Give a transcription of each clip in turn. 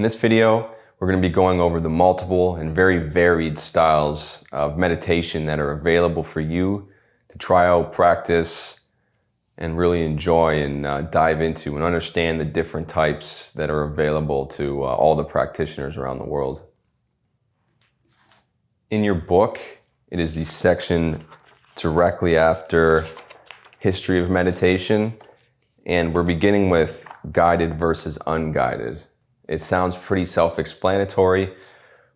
In this video, we're going to be going over the multiple and very varied styles of meditation that are available for you to try out, practice, and really enjoy and dive into and understand the different types that are available to all the practitioners around the world. In your book, it is the section directly after History of Meditation, and we're beginning with guided versus unguided. It sounds pretty self-explanatory,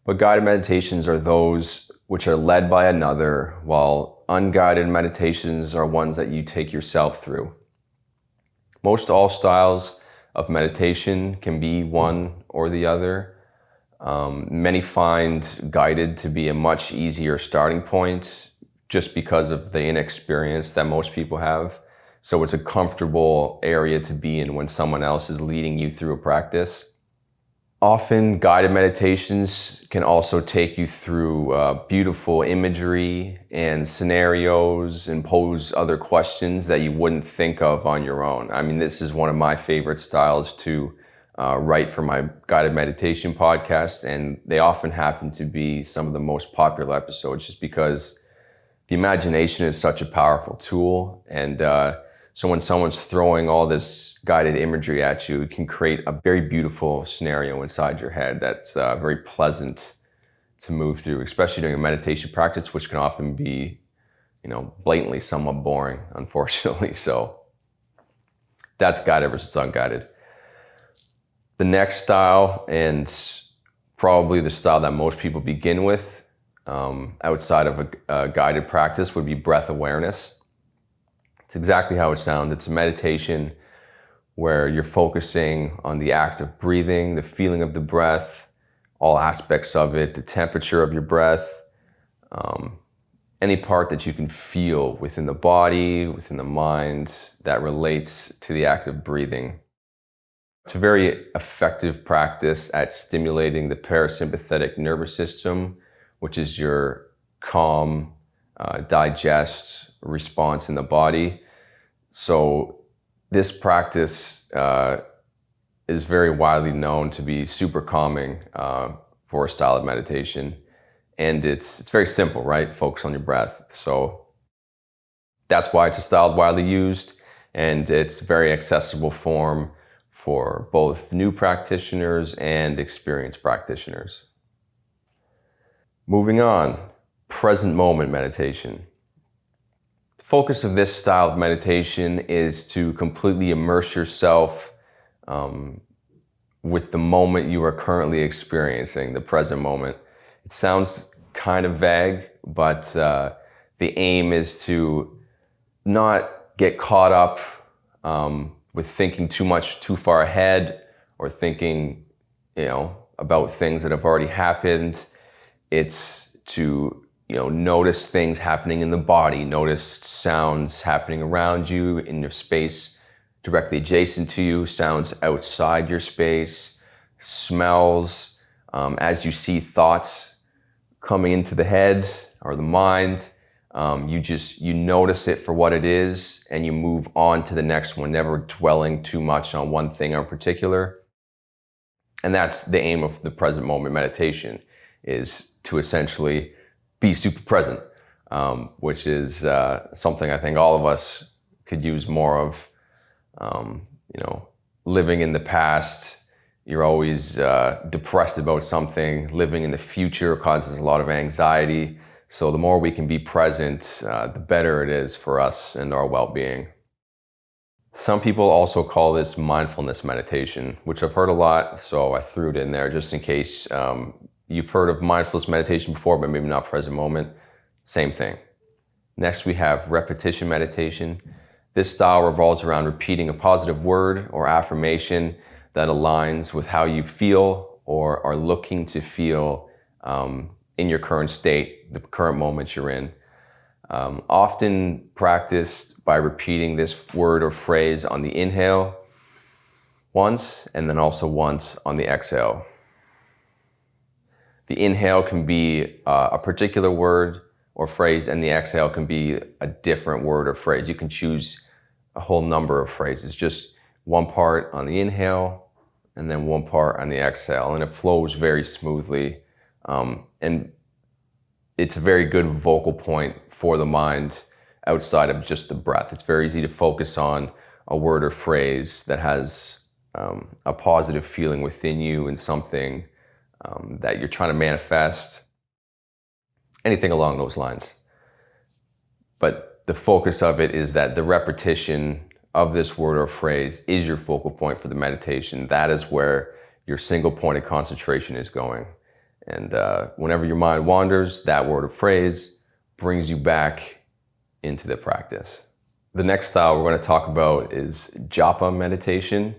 but guided meditations are those which are led by another, while unguided meditations are ones that you take yourself through. Most all styles of meditation can be one or the other. Many find guided to be a much easier starting point just because of the inexperience that most people have. So it's a comfortable area to be in when someone else is leading you through a practice. Often guided meditations can also take you through beautiful imagery and scenarios and pose other questions that you wouldn't think of on your own. I mean, this is one of my favorite styles to write for my guided meditation podcast, and they often happen to be some of the most popular episodes just because the imagination is such a powerful tool. And so when someone's throwing all this guided imagery at you, it can create a very beautiful scenario inside your head that's very pleasant to move through, especially during a meditation practice, which can often be, blatantly somewhat boring, unfortunately. So that's guided versus unguided. The next style, and probably the style that most people begin with outside of a guided practice, would be breath awareness. It's exactly how it sounds. It's a meditation where you're focusing on the act of breathing, the feeling of the breath, all aspects of it, the temperature of your breath, any part that you can feel within the body, within the mind that relates to the act of breathing. It's a very effective practice at stimulating the parasympathetic nervous system, which is your calm, digest response in the body. So this practice is very widely known to be super calming for a style of meditation. And it's very simple, right? Focus on your breath. So that's why it's a style widely used, and it's a very accessible form for both new practitioners and experienced practitioners. Moving on, present moment meditation. The focus of this style of meditation is to completely immerse yourself with the moment you are currently experiencing, the present moment. It sounds kind of vague, but the aim is to not get caught up with thinking too far ahead, or thinking, about things that have already happened. It's to, notice things happening in the body, notice sounds happening around you in your space directly adjacent to you, sounds outside your space, smells, as you see thoughts coming into the head or the mind, you notice it for what it is and you move on to the next one, never dwelling too much on one thing in particular. And that's the aim of the present moment meditation, is to essentially be super present, which is something I think all of us could use more of. Living in the past, you're always depressed about something. Living in the future causes a lot of anxiety. So the more we can be present, the better it is for us and our well-being. Some people also call this mindfulness meditation, which I've heard a lot, so I threw it in there just in case you've heard of mindfulness meditation before, but maybe not present moment. Same thing. Next, we have repetition meditation. This style revolves around repeating a positive word or affirmation that aligns with how you feel or are looking to feel in your current state, the current moment you're in. Often practiced by repeating this word or phrase on the inhale once, and then also once on the exhale. The inhale can be a particular word or phrase, and the exhale can be a different word or phrase. You can choose a whole number of phrases, just one part on the inhale and then one part on the exhale, and it flows very smoothly. And it's a very good vocal point for the mind outside of just the breath. It's very easy to focus on a word or phrase that has a positive feeling within you and something that you're trying to manifest, anything along those lines. But the focus of it is that the repetition of this word or phrase is your focal point for the meditation. That is where your single point of concentration is going. And whenever your mind wanders, that word or phrase brings you back into the practice. The next style we're going to talk about is Japa meditation.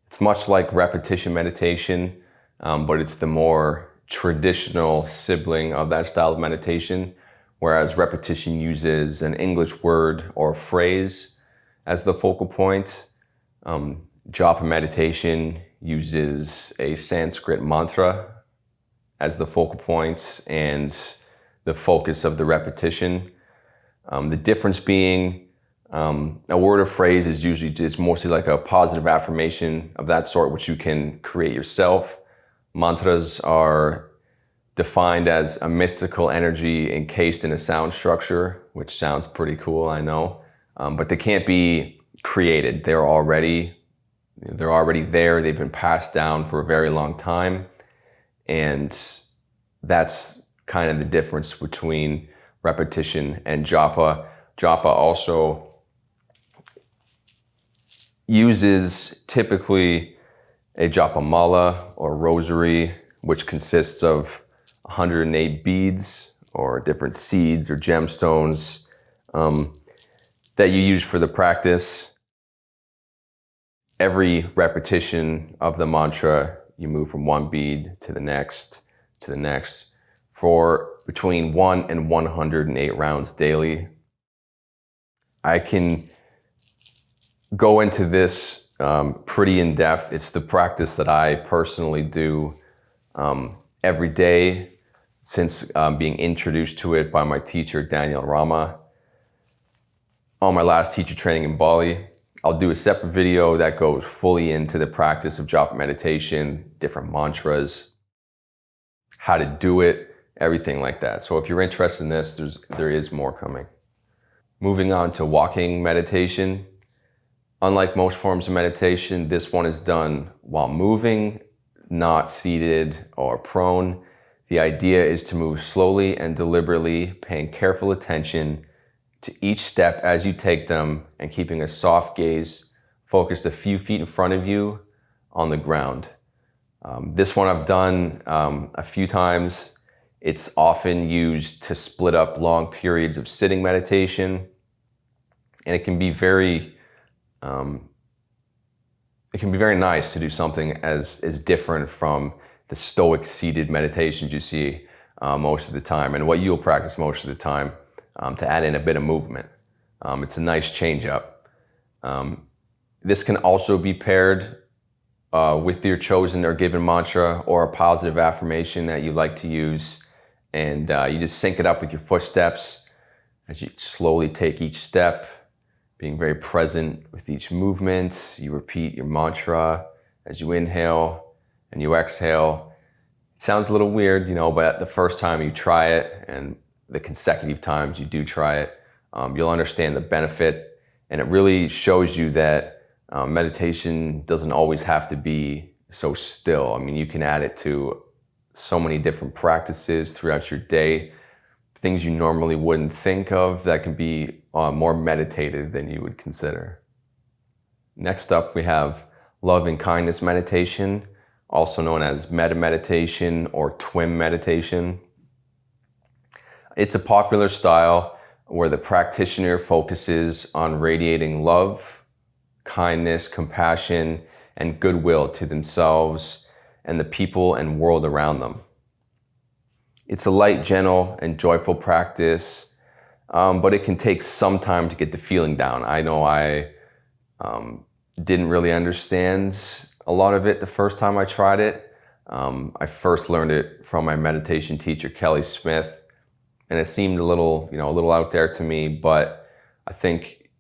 It's much like repetition meditation, but it's the more traditional sibling of that style of meditation, whereas repetition uses an English word or phrase as the focal point. Japa meditation uses a Sanskrit mantra as the focal point and the focus of the repetition. The difference being a word or phrase is usually just mostly like a positive affirmation of that sort, which you can create yourself. Mantras are defined as a mystical energy encased in a sound structure, which sounds pretty cool, I know. But they can't be created. They're already there. They've been passed down for a very long time. And that's kind of the difference between repetition and japa. Japa also uses typically a japa mala or rosary, which consists of 108 beads or different seeds or gemstones that you use for the practice. Every repetition of the mantra, you move from one bead to the next for between 1 and 108 rounds daily. I can go into this pretty in depth. It's the practice that I personally do every day since being introduced to it by my teacher, Daniel Rama, on my last teacher training in Bali. I'll do a separate video that goes fully into the practice of japa meditation, different mantras, how to do it, everything like that. So if you're interested in this, there is more coming. Moving on to walking meditation. Unlike most forms of meditation, this one is done while moving, not seated or prone. The idea is to move slowly and deliberately, paying careful attention to each step as you take them and keeping a soft gaze focused a few feet in front of you on the ground. This one I've done a few times. It's often used to split up long periods of sitting meditation, and it can be very nice to do something as different from the stoic seated meditations you see most of the time, and what you'll practice most of the time, to add in a bit of movement. It's a nice change up. This can also be paired with your chosen or given mantra or a positive affirmation that you like to use, and you just sync it up with your footsteps as you slowly take each step, being very present with each movement. You repeat your mantra as you inhale and you exhale. It sounds a little weird, but the first time you try it and the consecutive times you do try it, you'll understand the benefit, and it really shows you that meditation doesn't always have to be so still. I mean, you can add it to so many different practices throughout your day, things you normally wouldn't think of that can be more meditative than you would consider. Next up, we have love and kindness meditation, also known as metta meditation or twin meditation. It's a popular style where the practitioner focuses on radiating love, kindness, compassion, and goodwill to themselves and the people and world around them. It's a light, gentle, and joyful practice, but it can take some time to get the feeling down. I know I didn't really understand a lot of it the first time I tried it. I first learned it from my meditation teacher, Kelly Smith, and it seemed a little out there to me, but I think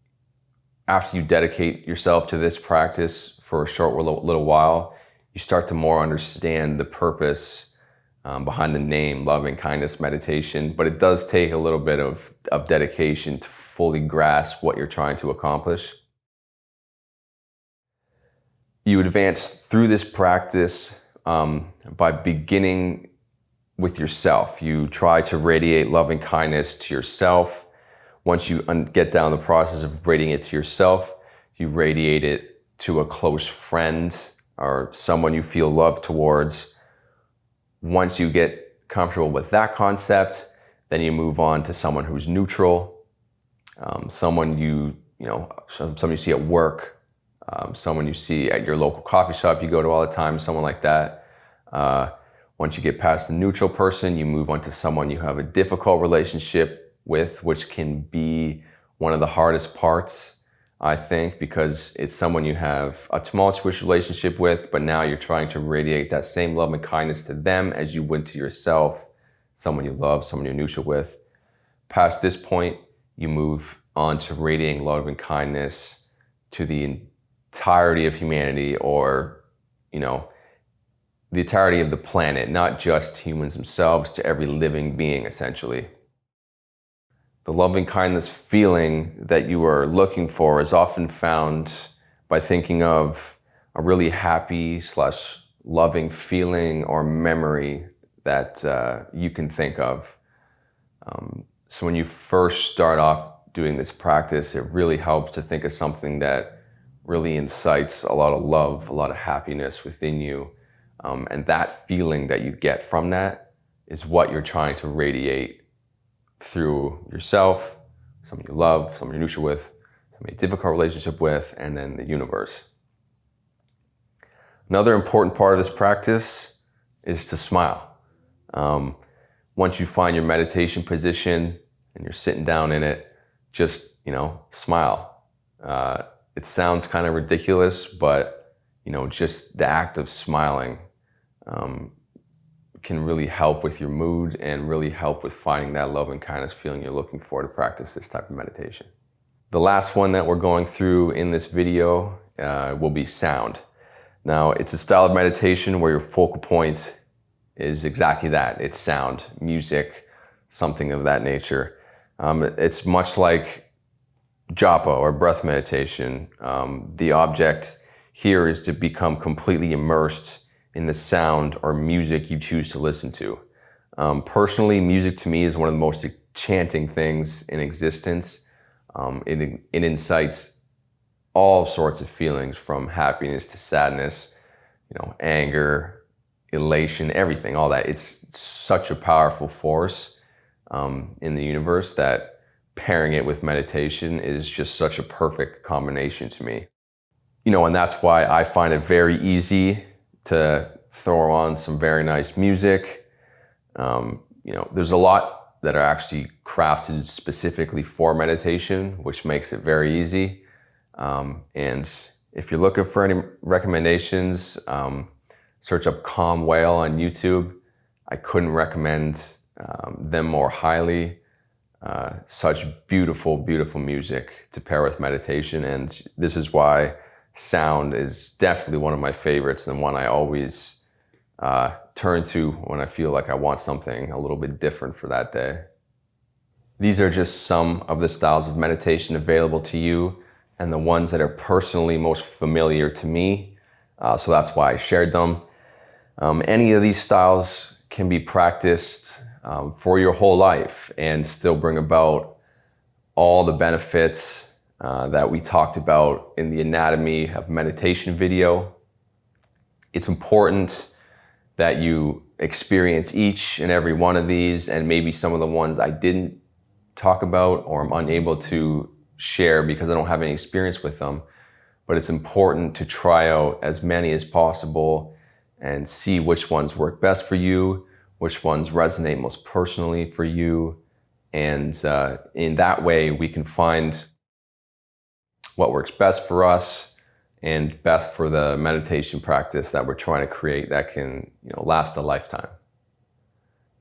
after you dedicate yourself to this practice for a short little while, you start to more understand the purpose behind the name, loving kindness meditation. But it does take a little bit of dedication to fully grasp what you're trying to accomplish. You advance through this practice by beginning with yourself. You try to radiate loving kindness to yourself. Once you get down the process of radiating it to yourself, you radiate it to a close friend or someone you feel love towards. Once you get comfortable with that concept, then you move on to someone who's neutral, someone you see at work, someone you see at your local coffee shop you go to all the time, someone like that. Once you get past the neutral person, you move on to someone you have a difficult relationship with, which can be one of the hardest parts, I think, because it's someone you have a tumultuous relationship with, but now you're trying to radiate that same love and kindness to them as you would to yourself, someone you love, someone you're neutral with. Past this point, you move on to radiating love and kindness to the entirety of humanity, or, the entirety of the planet, not just humans themselves, to every living being, essentially. The loving kindness feeling that you are looking for is often found by thinking of a really happy / loving feeling or memory that you can think of. So when you first start off doing this practice, it really helps to think of something that really incites a lot of love, a lot of happiness within you. And that feeling that you get from that is what you're trying to radiate through yourself, someone you love, someone you're neutral with, someone you have a difficult relationship with, and then the universe. Another important part of this practice is to smile. Once you find your meditation position and you're sitting down in it, just, smile. It sounds kind of ridiculous, but, just the act of smiling can really help with your mood and really help with finding that love and kindness feeling you're looking for to practice this type of meditation. The last one that we're going through in this video will be sound. Now, it's a style of meditation where your focal point is exactly that. It's sound, music, something of that nature. It's much like Japa or breath meditation. The object here is to become completely immersed in the sound or music you choose to listen to. Personally, music to me is one of the most enchanting things in existence. It incites all sorts of feelings, from happiness to sadness, anger, elation, everything, all that. It's such a powerful force in the universe that pairing it with meditation is just such a perfect combination to me. And that's why I find it very easy to throw on some very nice music. There's a lot that are actually crafted specifically for meditation, which makes it very easy. And if you're looking for any recommendations, search up Calm Whale on YouTube. I couldn't recommend them more highly. Such beautiful, beautiful music to pair with meditation. And this is why sound is definitely one of my favorites and one I always turn to when I feel like I want something a little bit different for that day. These are just some of the styles of meditation available to you and the ones that are personally most familiar to me. So that's why I shared them. Any of these styles can be practiced for your whole life and still bring about all the benefits that we talked about in the Anatomy of Meditation video. It's important that you experience each and every one of these, and maybe some of the ones I didn't talk about or I'm unable to share because I don't have any experience with them. But it's important to try out as many as possible and see which ones work best for you, which ones resonate most personally for you. And in that way, we can find what works best for us and best for the meditation practice that we're trying to create that can last a lifetime.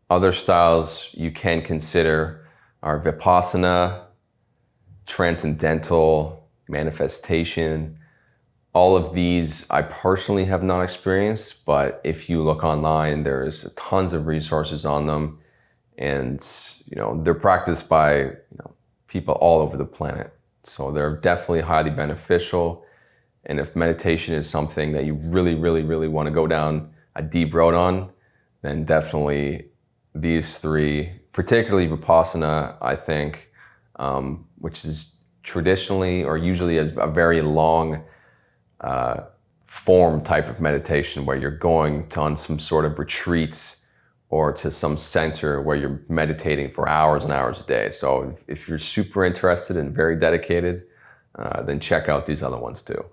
Other styles you can consider are Vipassana, Transcendental, Manifestation, All of these I personally have not experienced, but if you look online, there's tons of resources on them, and they're practiced by people all over the planet. So they're definitely highly beneficial. And if meditation is something that you really, really, really want to go down a deep road on, then definitely these three, particularly Vipassana, I think, which is traditionally or usually a very long form type of meditation where you're going on some sort of retreats or to some center where you're meditating for hours and hours a day. So if you're super interested and very dedicated, then check out these other ones too.